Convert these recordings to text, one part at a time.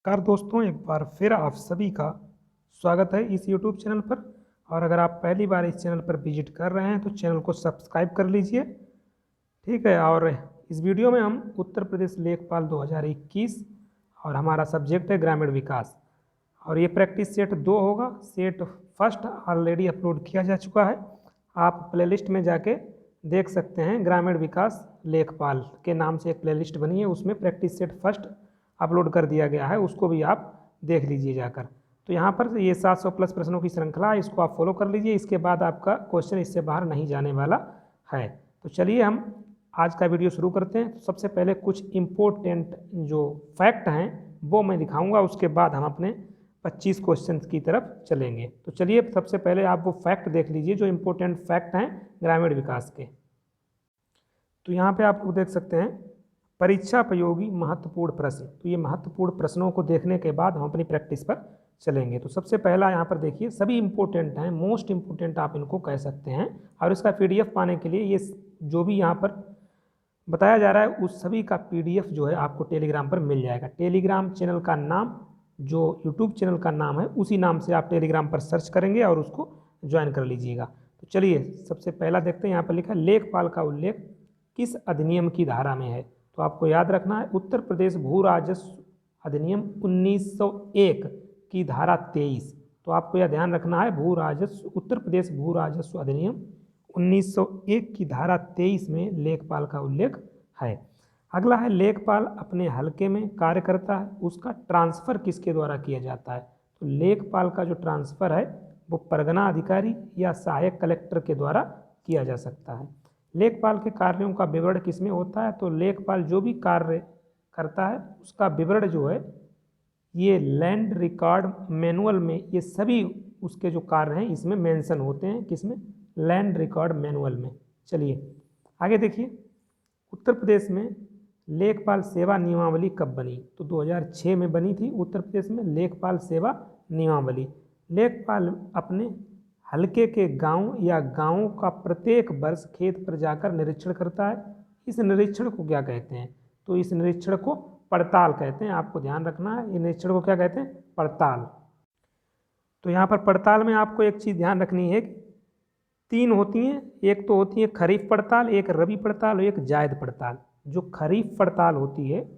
नमस्कार दोस्तों, एक बार फिर आप सभी का स्वागत है इस YouTube चैनल पर। और अगर आप पहली बार इस चैनल पर विजिट कर रहे हैं तो चैनल को सब्सक्राइब कर लीजिए, ठीक है। और इस वीडियो में हम उत्तर प्रदेश लेखपाल 2021 और हमारा सब्जेक्ट है ग्रामीण विकास। और ये प्रैक्टिस सेट 2 होगा। सेट फर्स्ट ऑलरेडी अपलोड किया जा चुका है, आप प्लेलिस्ट में जाके देख सकते हैं। ग्रामीण विकास लेखपाल के नाम से एक प्लेलिस्ट बनी है, उसमें प्रैक्टिस सेट फर्स्ट अपलोड कर दिया गया है, उसको भी आप देख लीजिए जाकर। तो यहाँ पर ये 700 प्लस प्रश्नों की श्रृंखला है, इसको आप फॉलो कर लीजिए। इसके बाद आपका क्वेश्चन इससे बाहर नहीं जाने वाला है। तो चलिए हम आज का वीडियो शुरू करते हैं। तो सबसे पहले कुछ इम्पोर्टेंट जो फैक्ट हैं वो मैं दिखाऊंगा, उसके बाद हम अपने 25 क्वेश्चन की तरफ चलेंगे। तो चलिए सबसे पहले आप वो फैक्ट देख लीजिए जो इम्पोर्टेंट फैक्ट हैं ग्रामीण विकास के। तो यहाँ पे आप लोग देख सकते हैं परीक्षा उपयोगी महत्वपूर्ण प्रश्न। तो ये महत्वपूर्ण प्रश्नों को देखने के बाद हम अपनी प्रैक्टिस पर चलेंगे। तो सबसे पहला यहाँ पर देखिए, सभी इम्पोर्टेंट हैं, मोस्ट इम्पोर्टेंट आप इनको कह सकते हैं। और इसका PDF पाने के लिए ये जो भी यहाँ पर बताया जा रहा है उस सभी का PDF जो है आपको टेलीग्राम पर मिल जाएगा। टेलीग्राम चैनल का नाम जो यूट्यूब चैनल का नाम है उसी नाम से आप टेलीग्राम पर सर्च करेंगे और उसको ज्वाइन कर लीजिएगा। तो चलिए सबसे पहला देखते हैं। यहाँ पर लिखा है लेखपाल का उल्लेख किस अधिनियम की धारा में है। तो आपको याद रखना है उत्तर प्रदेश भू राजस्व अधिनियम 1901 की धारा 23। तो आपको यह ध्यान रखना है उत्तर प्रदेश भू राजस्व अधिनियम 1901 की धारा 23 में लेखपाल का उल्लेख है। अगला है लेखपाल अपने हलके में कार्य करता है, उसका ट्रांसफ़र किसके द्वारा किया जाता है। तो लेखपाल का जो ट्रांसफ़र है वो परगना अधिकारी या सहायक कलेक्टर के द्वारा किया जा सकता है। लेखपाल के कार्यों का विवरण किसमें होता है। तो लेखपाल जो भी कार्य करता है उसका विवरण जो है ये लैंड रिकॉर्ड मैनुअल में, ये सभी उसके जो कार्य हैं इसमें मेंशन होते हैं। किसमें? लैंड रिकॉर्ड मैनुअल में। चलिए आगे देखिए, उत्तर प्रदेश में लेखपाल सेवा नियमावली कब बनी। तो 2006 में बनी थी उत्तर प्रदेश में लेखपाल सेवा नियमावली। लेखपाल अपने हलके के गांव या गांवों का प्रत्येक वर्ष खेत पर जाकर निरीक्षण करता है। इस निरीक्षण को क्या कहते हैं। तो इस निरीक्षण को पड़ताल कहते हैं। आपको ध्यान रखना है, ये निरीक्षण को क्या कहते हैं? पड़ताल। तो यहाँ पर पड़ताल में आपको एक चीज़ ध्यान रखनी है, 3 होती हैं। एक तो होती है खरीफ पड़ताल, एक रबी पड़ताल और एक जायद पड़ताल। जो खरीफ पड़ताल होती है,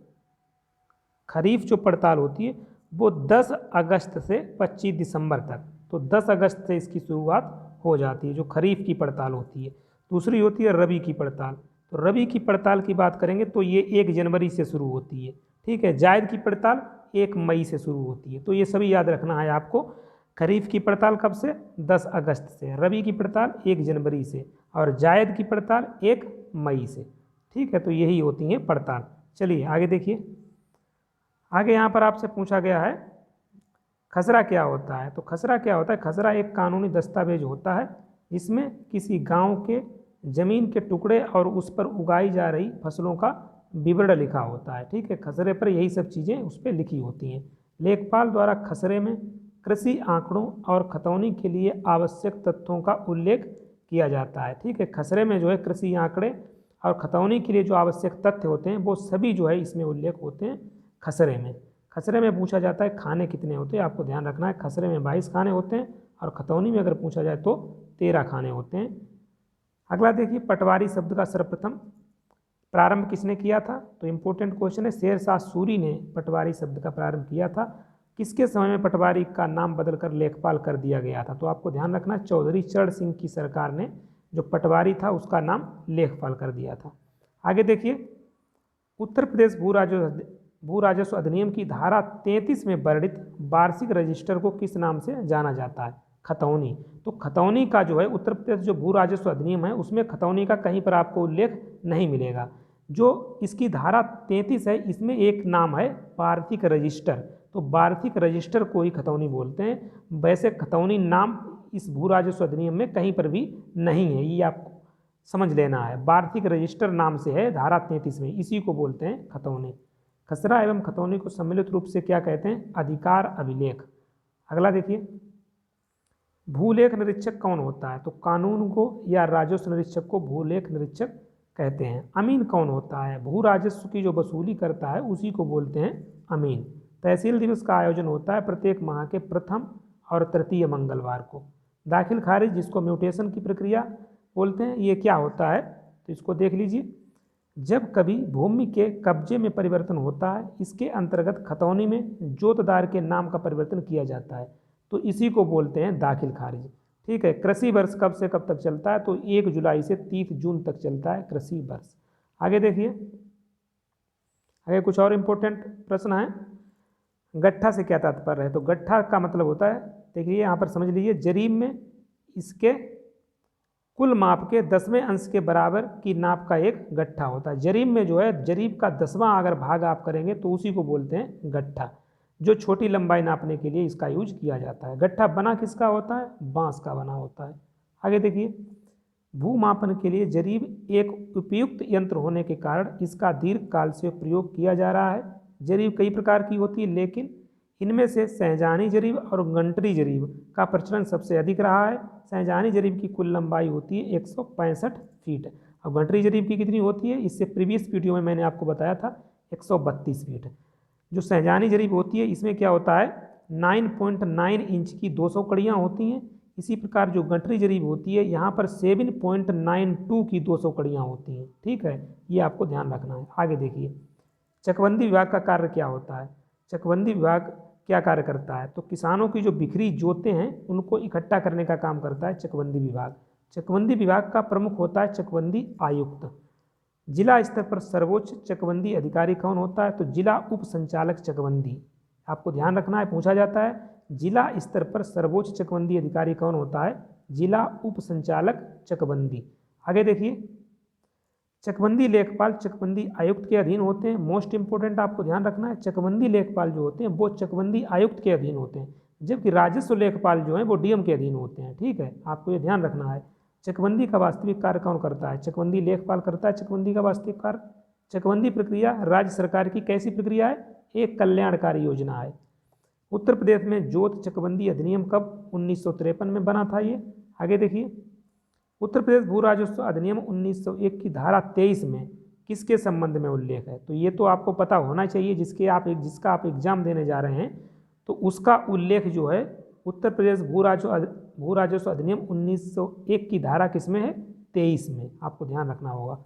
खरीफ जो पड़ताल होती है वो 10 अगस्त से 25 दिसंबर तक, तो 10 अगस्त से इसकी शुरुआत हो जाती है जो खरीफ की पड़ताल होती है। दूसरी होती है रबी की पड़ताल। तो रबी की पड़ताल की बात करेंगे तो ये 1 जनवरी से शुरू होती है, ठीक है। जायद की पड़ताल 1 मई से शुरू होती है। तो ये सभी याद रखना है आपको। खरीफ की पड़ताल कब से? 10 अगस्त से। रबी की पड़ताल 1 जनवरी से और जायद की पड़ताल 1 मई से, ठीक है। तो यही होती हैं पड़ताल। चलिए आगे देखिए, आगे यहाँ पर आपसे पूछा गया है खसरा क्या होता है। तो खसरा क्या होता है? खसरा एक कानूनी दस्तावेज होता है जिसमें किसी गांव के ज़मीन के टुकड़े और उस पर उगाई जा रही फसलों का विवरण लिखा होता है, ठीक है। खसरे पर यही सब चीज़ें उस पर लिखी होती हैं। लेखपाल द्वारा खसरे में कृषि आंकड़ों और खतौनी के लिए आवश्यक तथ्यों का उल्लेख किया जाता है, ठीक है। खसरे में जो है कृषि आंकड़े और खतौनी के लिए जो आवश्यक तथ्य होते हैं वो सभी जो है इसमें उल्लेख होते हैं खसरे में। खसरे में पूछा जाता है खाने कितने होते हैं। आपको ध्यान रखना है खसरे में 22 खाने होते हैं और खतौनी में अगर पूछा जाए तो 13 खाने होते हैं। अगला देखिए, पटवारी शब्द का सर्वप्रथम प्रारंभ किसने किया था। तो इम्पोर्टेंट क्वेश्चन है। शेरशाह सूरी ने पटवारी शब्द का प्रारंभ किया था। किसके समय में पटवारी का नाम बदलकर लेखपाल कर दिया गया था। तो आपको ध्यान रखना है चौधरी चरण सिंह की सरकार ने जो पटवारी था उसका नाम लेखपाल कर दिया था। आगे देखिए, उत्तर प्रदेश भू राजस्व अधिनियम की धारा 33 में वर्णित वार्षिक रजिस्टर को किस नाम से जाना जाता है। खतौनी। तो खतौनी का जो है उत्तर प्रदेश जो भू राजस्व अधिनियम है उसमें खतौनी का कहीं पर आपको उल्लेख नहीं मिलेगा। जो इसकी धारा 33 है इसमें एक नाम है वार्षिक रजिस्टर। तो वार्षिक रजिस्टर को ही खतौनी बोलते हैं। वैसे खतौनी नाम इस भू राजस्व अधिनियम में कहीं पर भी नहीं है, ये आपको समझ लेना है। वार्षिक रजिस्टर नाम से है धारा 33 में, इसी को बोलते हैं खतौनी। खसरा एवं खतौनी को सम्मिलित रूप से क्या कहते हैं? अधिकार अभिलेख। अगला देखिए, भूलेख निरीक्षक कौन होता है। तो कानून को या राजस्व निरीक्षक को भूलेख निरीक्षक कहते हैं। अमीन कौन होता है? भू राजस्व की जो वसूली करता है उसी को बोलते हैं अमीन। तहसील दिवस का आयोजन होता है प्रत्येक माह के प्रथम और तृतीय मंगलवार को। दाखिल खारिज, जिसको म्यूटेशन की प्रक्रिया बोलते हैं, ये क्या होता है तो इसको देख लीजिए। जब कभी भूमि के कब्जे में परिवर्तन होता है, इसके अंतर्गत खतौनी में जोतदार के नाम का परिवर्तन किया जाता है, तो इसी को बोलते हैं दाखिल खारिज। ठीक है। कृषि वर्ष कब से कब तक चलता है, तो 1 जुलाई से 30 जून तक चलता है कृषि वर्ष। आगे देखिए, आगे कुछ और इम्पोर्टेंट प्रश्न है। गट्ठा से क्या तात्पर्य है, तो गट्ठा का मतलब होता है, देखिए यहाँ पर समझ लीजिए, जरीब में इसके कुल माप के 10वें अंश के बराबर की नाप का एक गट्ठा होता है। जरीब में जो है, जरीब का 10वां अगर भाग आप करेंगे तो उसी को बोलते हैं गट्ठा, जो छोटी लंबाई नापने के लिए इसका यूज किया जाता है। गट्ठा बना किसका होता है, बांस का बना होता है। आगे देखिए, भूमापन के लिए जरीब एक उपयुक्त यंत्र होने के कारण इसका दीर्घ काल से प्रयोग किया जा रहा है। जरीब कई प्रकार की होती है, लेकिन इनमें से सहजानी जरीब और गंटरी जरीब का प्रचलन सबसे अधिक रहा है। सहजानी जरीब की कुल लंबाई होती है 165 फीट, और गंटरी जरीब की कितनी होती है, इससे प्रीवियस वीडियो में मैंने आपको बताया था 132 फीट। जो सहजानी जरीब होती है, इसमें क्या होता है, 9.9 इंच की 200 कड़ियाँ होती हैं। इसी प्रकार जो गंटरी जरीब होती है, यहाँ पर 7.92 की 200 कड़ियाँ होती हैं। ठीक है, ये आपको ध्यान रखना है। आगे देखिए, चकबंदी विभाग का कार्य क्या होता है। चकबंदी विभाग क्या कार्य करता है, तो किसानों की जो बिखरी जोतें हैं उनको इकट्ठा करने का काम करता है चकबंदी विभाग। चकबंदी विभाग का प्रमुख होता है चकबंदी आयुक्त। जिला स्तर पर सर्वोच्च चकबंदी अधिकारी कौन होता है, तो जिला उप संचालक चकबंदी। आपको ध्यान रखना है, पूछा जाता है जिला स्तर पर सर्वोच्च चकबंदी अधिकारी कौन होता है, जिला उप संचालक चकबंदी। आगे देखिए, चकबंदी लेखपाल चकबंदी आयुक्त के अधीन होते हैं। मोस्ट इंपोर्टेंट आपको ध्यान रखना है, चकबंदी लेखपाल जो होते हैं वो चकबंदी आयुक्त के अधीन होते हैं, जबकि राजस्व लेखपाल जो हैं वो डीएम के अधीन होते हैं। ठीक है, आपको ये ध्यान रखना है। चकबंदी का वास्तविक कार्य कौन करता है, चकबंदी लेखपाल करता है चकबंदी का वास्तविक कार्य। चकबंदी प्रक्रिया राज्य सरकार की कैसी प्रक्रिया है, एक कल्याणकारी योजना है। उत्तर प्रदेश में जोत चकबंदी अधिनियम कब 1953 में बना था ये। आगे देखिए, उत्तर प्रदेश भू राजस्व अधिनियम 1901 की धारा 23 में किसके संबंध में उल्लेख है, तो ये तो आपको पता होना चाहिए, जिसका आप एग्जाम देने जा रहे हैं तो उसका उल्लेख जो है उत्तर प्रदेश भू राजस्व अधिनियम 1901 की धारा किसमें है, 23 में। आपको ध्यान रखना होगा।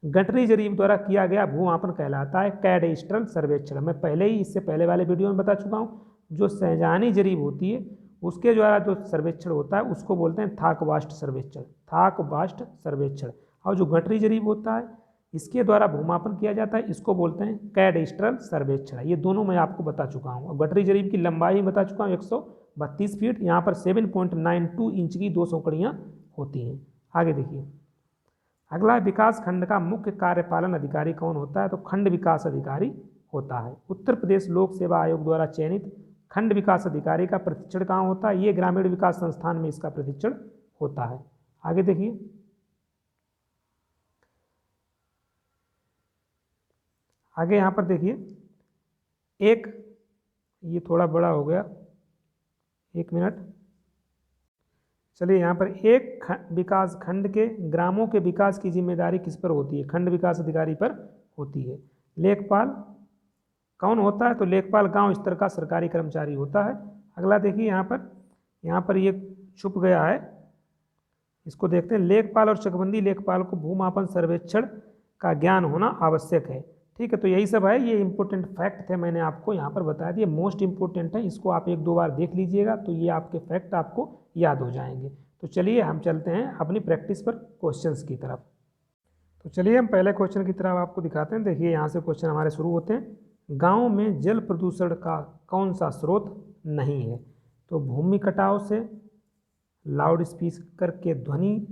गंटरी जरीब द्वारा किया गया भूमापन कहलाता है कैडेस्ट्रल सर्वेक्षण। मैं पहले ही इससे पहले वाले वीडियो में बता चुका हूँ, जो सहजानी जरीब होती है उसके द्वारा जो सर्वेक्षण होता है उसको बोलते हैं थाकवास्ट सर्वेक्षण, थाकवास्ट सर्वेक्षण। और जो गंटरी जरीब होता है इसके द्वारा भूमापन किया जाता है, इसको बोलते हैं कैडेस्ट्रल सर्वेक्षण। ये दोनों मैं आपको बता चुका हूँ। और गंटरी जरीब की लंबाई बता चुका हूँ 132 फीट, यहाँ पर 7.92 इंच की 200 कड़ियाँ होती हैं। आगे देखिए, अगला विकास खंड का मुख्य कार्यपालन अधिकारी कौन होता है, तो खंड विकास अधिकारी होता है। उत्तर प्रदेश लोक सेवा आयोग द्वारा चयनित खंड विकास अधिकारी का प्रशिक्षण कहाँ होता है, ये ग्रामीण विकास संस्थान में इसका प्रशिक्षण होता है। आगे देखिए, आगे यहाँ पर देखिए, ये थोड़ा बड़ा हो गया, 1 मिनट। चलिए, यहाँ पर एक विकास खंड के ग्रामों के विकास की जिम्मेदारी किस पर होती है, खंड विकास अधिकारी पर होती है। लेखपाल कौन होता है, तो लेखपाल गांव स्तर का सरकारी कर्मचारी होता है। अगला देखिए, यहाँ पर ये छुप गया है, इसको देखते हैं। लेखपाल और चकबंदी लेखपाल को भूमापन सर्वेक्षण का ज्ञान होना आवश्यक है। ठीक है, तो यही सब है, ये इंपॉर्टेंट फैक्ट थे, मैंने आपको यहाँ पर बता दिए, मोस्ट इंपॉर्टेंट है, इसको आप 1-2 बार देख लीजिएगा तो ये आपके फैक्ट आपको याद हो जाएंगे। तो चलिए हम चलते हैं अपनी प्रैक्टिस पर क्वेश्चंस की तरफ। तो चलिए हम पहले क्वेश्चन की तरफ आपको दिखाते हैं। देखिए, यहाँ से क्वेश्चन हमारे शुरू होते हैं। गांव में जल प्रदूषण का कौन सा स्रोत नहीं है, तो भूमि कटाव से, लाउड स्पीकर के ध्वनि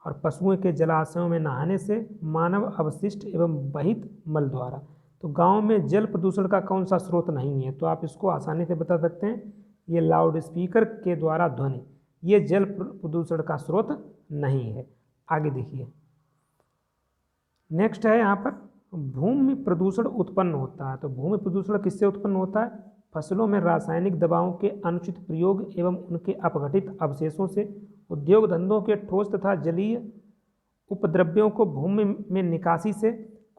और पशुओं के जलाशयों में नहाने से, मानव अवशिष्ट एवं बहित मल द्वारा। तो गांव में जल प्रदूषण का कौन सा स्रोत नहीं है, तो आप इसको आसानी से बता सकते हैं, ये लाउड स्पीकर के द्वारा ध्वनि, ये जल प्रदूषण का स्रोत नहीं है। आगे देखिए, नेक्स्ट है यहाँ पर भूमि प्रदूषण उत्पन्न होता है। तो भूमि प्रदूषण किससे उत्पन्न होता है, फसलों में रासायनिक दवाओं के अनुचित प्रयोग एवं उनके अपघटित अवशेषों से, उद्योग धंधों के ठोस तथा जलीय उपद्रव्यों को भूमि में निकासी से,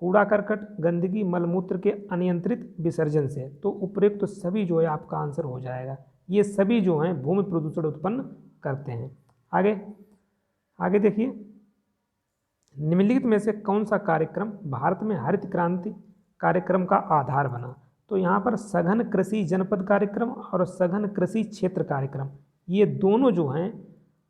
कूड़ा करकट, गंदगी, मलमूत्र के अनियंत्रित विसर्जन से। तो उपयुक्त तो सभी जो है आपका आंसर हो जाएगा। ये सभी जो हैं भूमि प्रदूषण उत्पन्न करते हैं। आगे आगे देखिए, निम्नलिखित में से कौन सा कार्यक्रम भारत में हरित क्रांति कार्यक्रम का आधार बना? तो यहाँ पर सघन कृषि जनपद कार्यक्रम और सघन कृषि क्षेत्र कार्यक्रम, ये दोनों जो हैं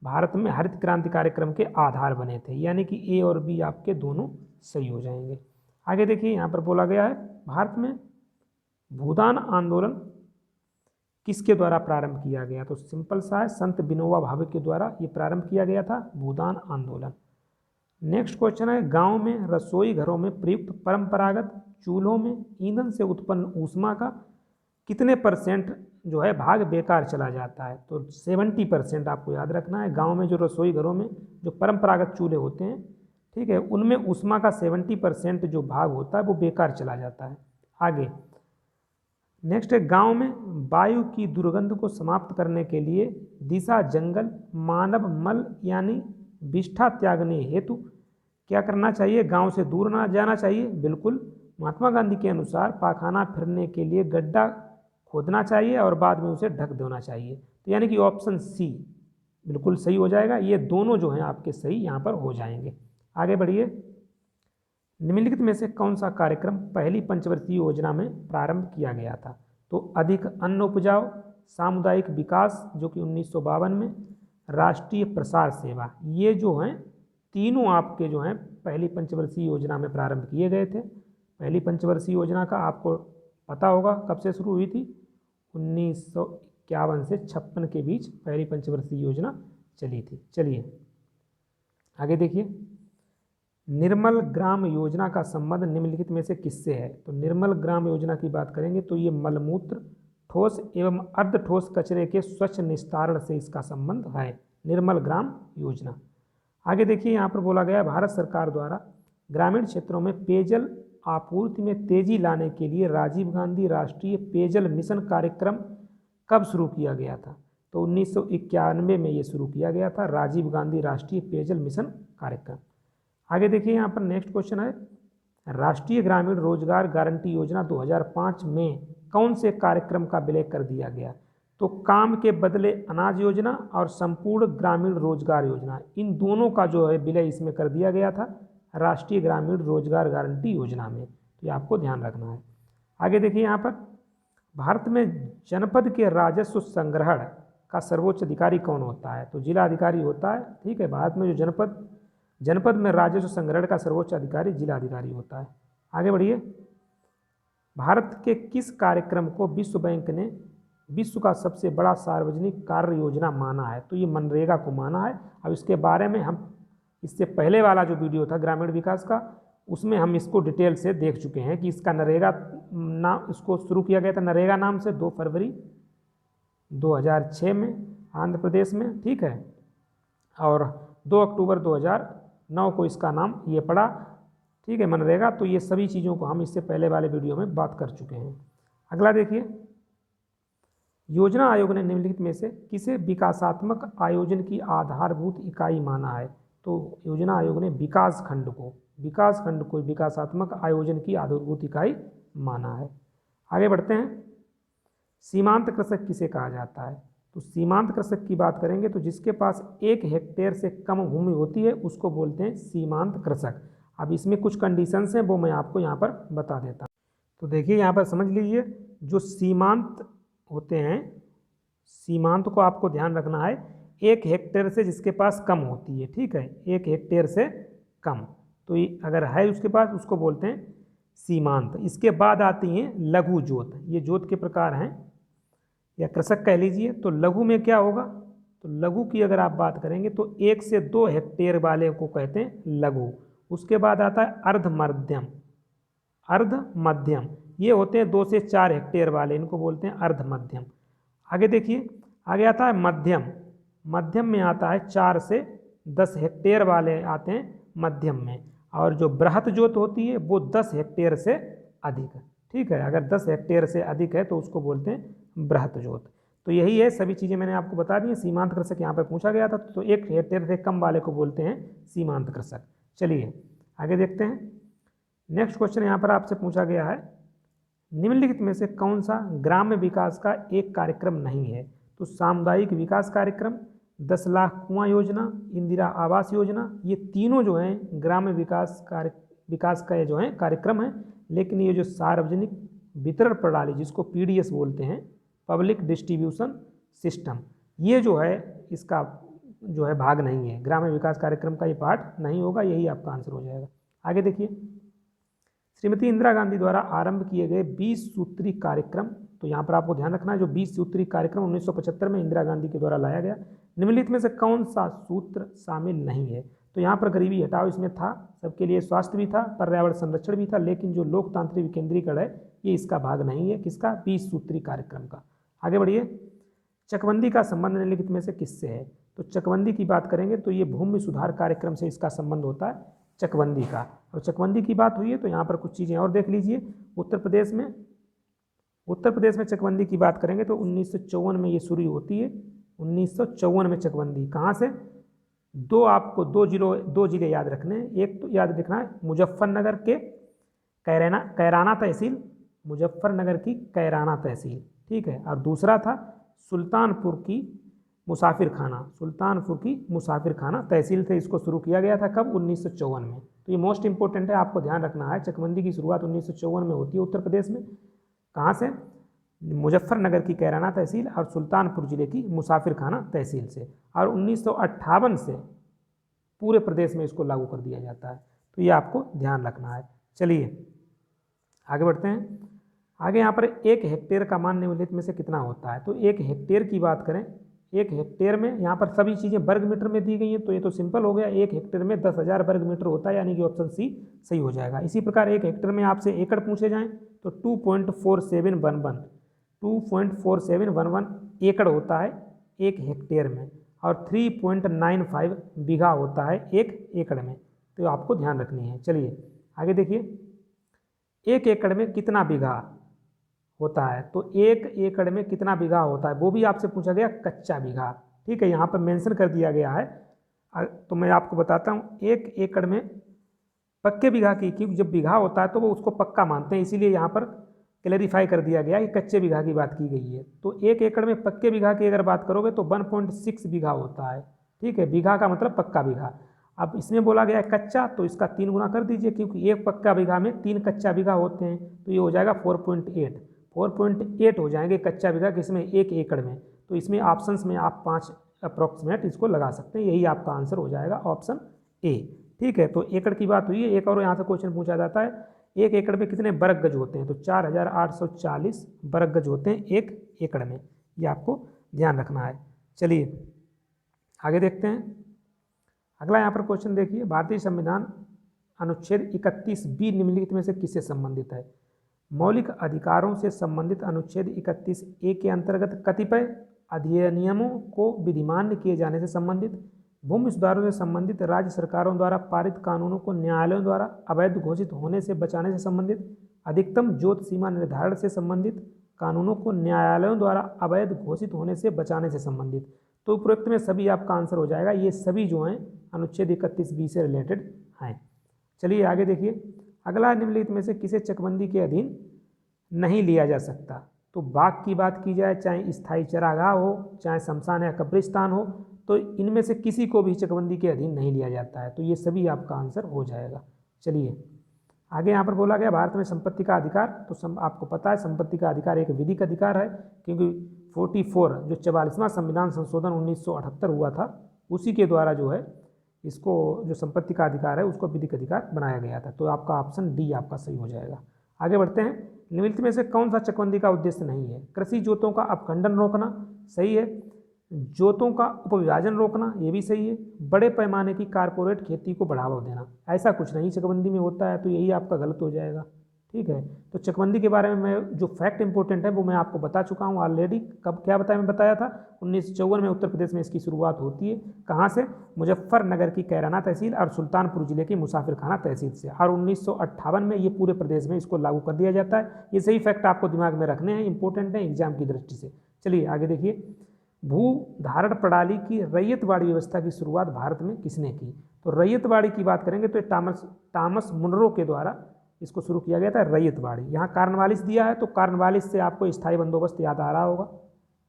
भारत में हरित क्रांति कार्यक्रम के आधार बने थे, यानी कि ए और बी आपके दोनों सही हो जाएंगे। आगे देखिए, यहाँ पर बोला गया है भारत में भूदान आंदोलन किसके द्वारा प्रारंभ किया गया? तो सिंपल सा है, संत विनोबा भावे के द्वारा ये प्रारंभ किया गया था भूदान आंदोलन। नेक्स्ट क्वेश्चन है, गांव में रसोई घरों में प्रयुक्त परंपरागत चूल्हों में ईंधन से उत्पन्न ऊष्मा का कितने % जो है भाग बेकार चला जाता है? तो 70% आपको याद रखना है। गांव में जो रसोई घरों में जो परंपरागत चूल्हे होते हैं, ठीक है, उनमें ऊष्मा का 70% जो भाग होता है वो बेकार चला जाता है। आगे नेक्स्ट है, गांव में वायु की दुर्गंध को समाप्त करने के लिए दिशा जंगल मानव मल यानी विष्ठा त्यागने हेतु क्या करना चाहिए? गांव से दूर ना जाना चाहिए, बिल्कुल। महात्मा गांधी के अनुसार पाखाना फिरने के लिए गड्ढा खोदना चाहिए और बाद में उसे ढक देना चाहिए। तो यानी कि ऑप्शन सी बिल्कुल सही हो जाएगा। ये दोनों जो हैं आपके सही यहाँ पर हो जाएंगे। आगे बढ़िए, निम्नलिखित में से कौन सा कार्यक्रम पहली पंचवर्षीय योजना में प्रारंभ किया गया था? तो अधिक अन्न उपजाओ, सामुदायिक विकास जो कि 1952 में, राष्ट्रीय प्रसार सेवा, ये जो हैं तीनों आपके जो हैं पहली पंचवर्षीय योजना में प्रारंभ किए गए थे। पहली पंचवर्षीय योजना का आपको पता होगा कब से शुरू हुई थी? 1951 से 56 के बीच पहली पंचवर्षीय योजना चली थी। चलिए आगे देखिए, निर्मल ग्राम योजना का संबंध निम्नलिखित में से किससे है? तो निर्मल ग्राम योजना की बात करेंगे तो ये मलमूत्र, ठोस एवं अर्ध ठोस कचरे के स्वच्छ निस्तारण से इसका संबंध है, निर्मल ग्राम योजना। आगे देखिए, यहाँ पर बोला गया भारत सरकार द्वारा ग्रामीण क्षेत्रों में पेयजल आपूर्ति में तेजी लाने के लिए राजीव गांधी राष्ट्रीय पेयजल मिशन कार्यक्रम कब शुरू किया गया था? तो 1991 में ये शुरू किया गया था, राजीव गांधी राष्ट्रीय पेयजल मिशन कार्यक्रम। आगे देखिए, यहाँ पर नेक्स्ट क्वेश्चन है, राष्ट्रीय ग्रामीण रोजगार गारंटी योजना 2005 में कौन से कार्यक्रम का विलय कर दिया गया? तो काम के बदले अनाज योजना और संपूर्ण ग्रामीण रोजगार योजना, इन दोनों का जो है विलय इसमें कर दिया गया था राष्ट्रीय ग्रामीण रोजगार गारंटी योजना में। तो ये आपको ध्यान रखना है। आगे देखिए, यहाँ पर भारत में जनपद के राजस्व संग्रहण का सर्वोच्च अधिकारी कौन होता है? तो जिला अधिकारी होता है। ठीक है, भारत में जो जनपद में राजस्व संग्रहण का सर्वोच्च अधिकारी जिला अधिकारी होता है। आगे बढ़िए, भारत के किस कार्यक्रम को विश्व बैंक ने विश्व का सबसे बड़ा सार्वजनिक कार्य योजना माना है? तो ये मनरेगा को माना है। अब इसके बारे में हम इससे पहले वाला जो वीडियो था ग्रामीण विकास का, उसमें हम इसको डिटेल से देख चुके हैं कि इसका नरेगा नाम, इसको शुरू किया गया था नरेगा नाम से 2 फरवरी 2006 में आंध्र प्रदेश में। ठीक है, और 2 अक्टूबर 2009 को इसका नाम ये पड़ा। ठीक है, मनरेगा। तो ये सभी चीज़ों को हम इससे पहले वाले वीडियो में बात कर चुके हैं। अगला देखिए, योजना आयोग ने निम्नलिखित में से किसे विकासात्मक आयोजन की आधारभूत इकाई माना है? तो योजना आयोग ने विकास खंड को विकासात्मक आयोजन की आधारभूत इकाई माना है। आगे बढ़ते हैं, सीमांत कृषक किसे कहा जाता है? तो सीमांत कृषक की बात करेंगे तो जिसके पास 1 हेक्टेयर से कम भूमि होती है उसको बोलते हैं सीमांत कृषक। अब इसमें कुछ कंडीशंस हैं, वो मैं आपको यहाँ पर बता देता हूँ। तो देखिए, यहाँ पर समझ लीजिए, जो सीमांत होते हैं, सीमांत को आपको ध्यान रखना है 1 हेक्टेयर से जिसके पास कम होती है। ठीक है, 1 हेक्टेयर से कम, तो अगर है उसके पास उसको बोलते हैं सीमांत। इसके बाद आती हैं लघु जोत। ये जोत के प्रकार हैं या कृषक कह लीजिए। तो लघु में क्या होगा? तो लघु की अगर आप बात करेंगे तो 1 से 2 हेक्टेयर वाले को कहते हैं लघु। उसके बाद आता है अर्ध मध्यम, ये होते हैं 2 से 4 हेक्टेयर वाले, इनको बोलते हैं अर्ध मध्यम। आगे देखिए, आगे आता है मध्यम में आता है 4 से 10 हेक्टेयर वाले आते हैं मध्यम में, और जो बृहत जोत होती है वो 10 हेक्टेयर से अधिक है। ठीक है, अगर 10 हेक्टेयर से अधिक है तो उसको बोलते हैं बृहत जोत। तो यही है, सभी चीज़ें मैंने आपको बता दी हैं। सीमांत कृषक यहाँ पर पूछा गया था, तो 1 हेक्टेयर से कम वाले को बोलते हैं सीमांत कृषक। चलिए आगे देखते हैं, नेक्स्ट क्वेश्चन यहाँ पर आपसे पूछा गया है, निम्नलिखित में से कौन सा ग्राम्य विकास का एक कार्यक्रम नहीं है? तो सामुदायिक विकास कार्यक्रम, 10 लाख कुआं योजना, इंदिरा आवास योजना, ये तीनों जो हैं ग्राम्य विकास का ये जो है कार्यक्रम है। लेकिन ये जो सार्वजनिक वितरण प्रणाली जिसको पीडीएस बोलते हैं, पब्लिक डिस्ट्रीब्यूशन सिस्टम, ये जो है इसका जो है भाग नहीं है, ग्राम्य विकास कार्यक्रम का ये पार्ट नहीं होगा। यही आपका आंसर हो जाएगा। आगे देखिए, श्रीमती इंदिरा गांधी द्वारा आरंभ किए गए 20 सूत्री कार्यक्रम, तो यहाँ पर आपको ध्यान रखना है जो 20 सूत्री कार्यक्रम 1975 में इंदिरा गांधी के द्वारा लाया गया, निम्नलिखित में से कौन सा सूत्र शामिल नहीं है? तो यहाँ पर गरीबी हटाओ इसमें था, सबके लिए स्वास्थ्य भी था, पर्यावरण संरक्षण भी था, लेकिन जो लोकतांत्रिक विकेंद्रीकरण है ये इसका भाग नहीं है। किसका? 20 सूत्री कार्यक्रम का। आगे बढ़िए, चकबंदी का संबंध निम्नलिखित में से किससे है? तो चकबंदी की बात करेंगे तो ये भूमि सुधार कार्यक्रम से इसका संबंध होता है, चकबंदी का। और चकबंदी की बात हुई है तो यहाँ पर कुछ चीज़ें और देख लीजिए। उत्तर प्रदेश में चकबंदी की बात करेंगे तो 1954 में ये शुरू होती है। 1954 में चकबंदी कहाँ से? दो जिले याद रखने हैं। एक तो याद रखना है मुजफ्फरनगर के कैराना तहसील, मुजफ्फरनगर की कैराना तहसील, ठीक है। और दूसरा था सुल्तानपुर की मुसाफिर खाना तहसील से इसको शुरू किया गया था। कब? 1954 में। तो ये मोस्ट इंपॉर्टेंट है, आपको ध्यान रखना है। चकबंदी की शुरुआत 1954 में होती है उत्तर प्रदेश में। कहाँ से? मुजफ्फरनगर की कैराना तहसील और सुल्तानपुर जिले की मुसाफिर खाना तहसील से। और 1958 से पूरे प्रदेश में इसको लागू कर दिया जाता है। तो ये आपको ध्यान रखना है। चलिए आगे बढ़ते हैं। आगे यहाँ पर 1 हेक्टेयर का मान निम्नलिखित में से कितना होता है? तो 1 हेक्टेयर की बात करें, 1 हेक्टेयर में यहाँ पर सभी चीज़ें वर्ग मीटर में दी गई हैं, तो ये तो सिंपल हो गया। 1 हेक्टेयर में 10,000 वर्ग मीटर होता है, यानी कि ऑप्शन सी सही हो जाएगा। इसी प्रकार 1 हेक्टेयर में आपसे एकड़ पूछे जाएं तो 2.4711 एकड़ होता है 1 हेक्टेयर में, और 3.95 बीघा होता है 1 एकड़ में। तो आपको ध्यान रखनी है। चलिए आगे देखिए, 1 एकड़ में कितना बीघा होता है? तो 1 एकड़ में कितना बीघा होता है वो भी आपसे पूछा गया, कच्चा बीघा, ठीक है। यहाँ पर मेंशन कर दिया गया है, तो मैं आपको बताता हूँ। 1 एकड़ में पक्के बीघा की, क्योंकि जब बीघा होता है तो वो उसको पक्का मानते हैं, इसीलिए यहाँ पर क्लैरिफाई कर दिया गया कि कच्चे बीघा की बात की गई है। तो 1 एकड़ में पक्के बीघा की अगर बात करोगे तो 1.6 बीघा होता है, ठीक है। बीघा का मतलब पक्का बीघा। अब इसमें बोला गया है कच्चा, तो इसका 3 गुना कर दीजिए, क्योंकि 1 पक्का बीघा में 3 कच्चा बीघा होते हैं, तो ये हो जाएगा 4.8 हो जाएंगे कच्चा बीघा किसमें? 1 एकड़ में। तो इसमें ऑप्शंस में आप 5 अप्रॉक्सीमेट इसको लगा सकते हैं, यही आपका आंसर हो जाएगा ऑप्शन ए, ठीक है। तो एकड़ की बात हुई है। एक और यहाँ से क्वेश्चन पूछा जाता है, 1 एकड़ में कितने वर्ग गज होते हैं? तो 4840 वर्ग गज होते हैं 1 एकड़ में, ये आपको ध्यान रखना है। चलिए आगे देखते हैं। अगला यहाँ पर क्वेश्चन देखिए, भारतीय संविधान अनुच्छेद 31B निम्नलिखित में से किससे संबंधित है? मौलिक अधिकारों से संबंधित अनुच्छेद 31A के अंतर्गत कतिपय अधिनियमों को विधिमान्य किए जाने से संबंधित, भूमि सुधारों से संबंधित, राज्य सरकारों द्वारा पारित कानूनों को न्यायालयों द्वारा अवैध घोषित होने से बचाने से संबंधित, अधिकतम जोत सीमा निर्धारण से संबंधित, कानूनों को न्यायालयों द्वारा अवैध घोषित होने से बचाने से संबंधित। तो उपरोक्त में सभी आपका आंसर हो जाएगा। ये सभी जो हैं अनुच्छेद 31B से रिलेटेड हैं। चलिए आगे देखिए, अगला निम्नलिखित में से किसे चकबंदी के अधीन नहीं लिया जा सकता? तो बाग की बात की जाए, चाहे स्थायी चरागाह हो, चाहे शमशान या कब्रिस्तान हो, तो इनमें से किसी को भी चकबंदी के अधीन नहीं लिया जाता है। तो ये सभी आपका आंसर हो जाएगा। चलिए आगे यहाँ पर बोला गया भारत में संपत्ति का अधिकार। तो आपको पता है संपत्ति का अधिकार एक विधिक अधिकार है, क्योंकि 44 जो 44वां संविधान संशोधन 1978 हुआ था, उसी के द्वारा जो है इसको जो संपत्ति का अधिकार है उसको विधिक अधिकार बनाया गया था। तो आपका ऑप्शन डी आपका सही हो जाएगा। आगे बढ़ते हैं। निम्नलिखित में से कौन सा चकबंदी का उद्देश्य नहीं है? कृषि जोतों का अपखंडन रोकना, सही है। जोतों का उपविभाजन रोकना, ये भी सही है। बड़े पैमाने की कारपोरेट खेती को बढ़ावा देना, ऐसा कुछ नहीं चकबंदी में होता है, तो यही आपका गलत हो जाएगा, ठीक है। तो चकबंदी के बारे में मैं जो फैक्ट इंपॉर्टेंट है वो मैं आपको बता चुका हूँ ऑलरेडी। कब क्या बताया? मैं बताया था 1954 में उत्तर प्रदेश में इसकी शुरुआत होती है। कहाँ से? मुजफ्फरनगर की कैराना तहसील और सुल्तानपुर जिले की मुसाफिर खाना तहसील से। और 1958 में ये पूरे प्रदेश में इसको लागू कर दिया जाता है। ये सही फैक्ट आपको दिमाग में रखने हैं, इंपॉर्टेंट है एग्जाम की दृष्टि से। चलिए आगे देखिए, भू धारण प्रणाली की रैयतवाड़ी व्यवस्था की शुरुआत भारत में किसने की? तो रैयतवाड़ी की बात करेंगे तो टॉमस मुनरो के द्वारा इसको शुरू किया गया था रैयतवाड़ी। यहाँ कार्नवालिस दिया है तो कार्नवालिस से आपको स्थायी बंदोबस्त याद आ रहा होगा,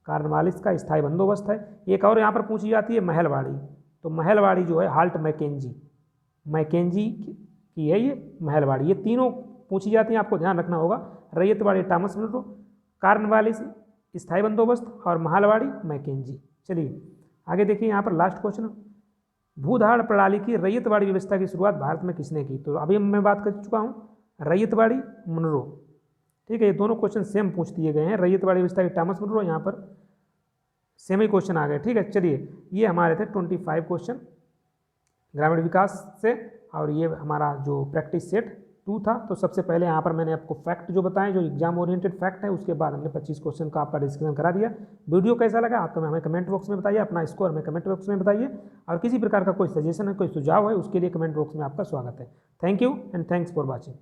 कार्नवालिस का स्थायी बंदोबस्त है। एक और यहाँ पर पूछी जाती है महलवाड़ी, तो महलवाड़ी जो है हाल्ट मैकेंजी, मैकेंजी की है ये महलवाड़ी। ये तीनों पूछी जाती हैं, आपको ध्यान रखना होगा। रैयतवाड़ी टॉमस मुनरो, कार्नवालिस स्थायी बंदोबस्त और महलवाड़ी मैकेंजी। चलिए आगे देखिए, यहाँ पर लास्ट क्वेश्चन, भूधाड़ प्रणाली की रैयतवाड़ी व्यवस्था की शुरुआत भारत में किसने की? तो अभी मैं बात कर चुका हूँ रैयतवाड़ी मुनरो, ठीक है। ये दोनों क्वेश्चन सेम पूछ दिए गए हैं, रैयतवाड़ी व्यवस्था की टॉमस मुनरो, यहाँ पर सेम ही क्वेश्चन आ गए, ठीक है। चलिए ये हमारे थे 25 क्वेश्चन ग्रामीण विकास से, और ये हमारा जो प्रैक्टिस सेट 2 था। तो सबसे पहले यहाँ पर मैंने आपको फैक्ट जो बताएं, जो एग्जाम ओरिएंटेड फैक्ट है, उसके बाद हमने 25 क्वेश्चन का आपका डिस्कशन करा दिया। वीडियो कैसा लगा आपको हमें कमेंट बॉक्स में बताइए, अपना स्कोर हमें कमेंट बॉक्स में बताइए, और किसी प्रकार का कोई सजेशन है, कोई सुझाव है, उसके लिए कमेंट बॉक्स में आपका स्वागत है। Thank you and thanks for watching.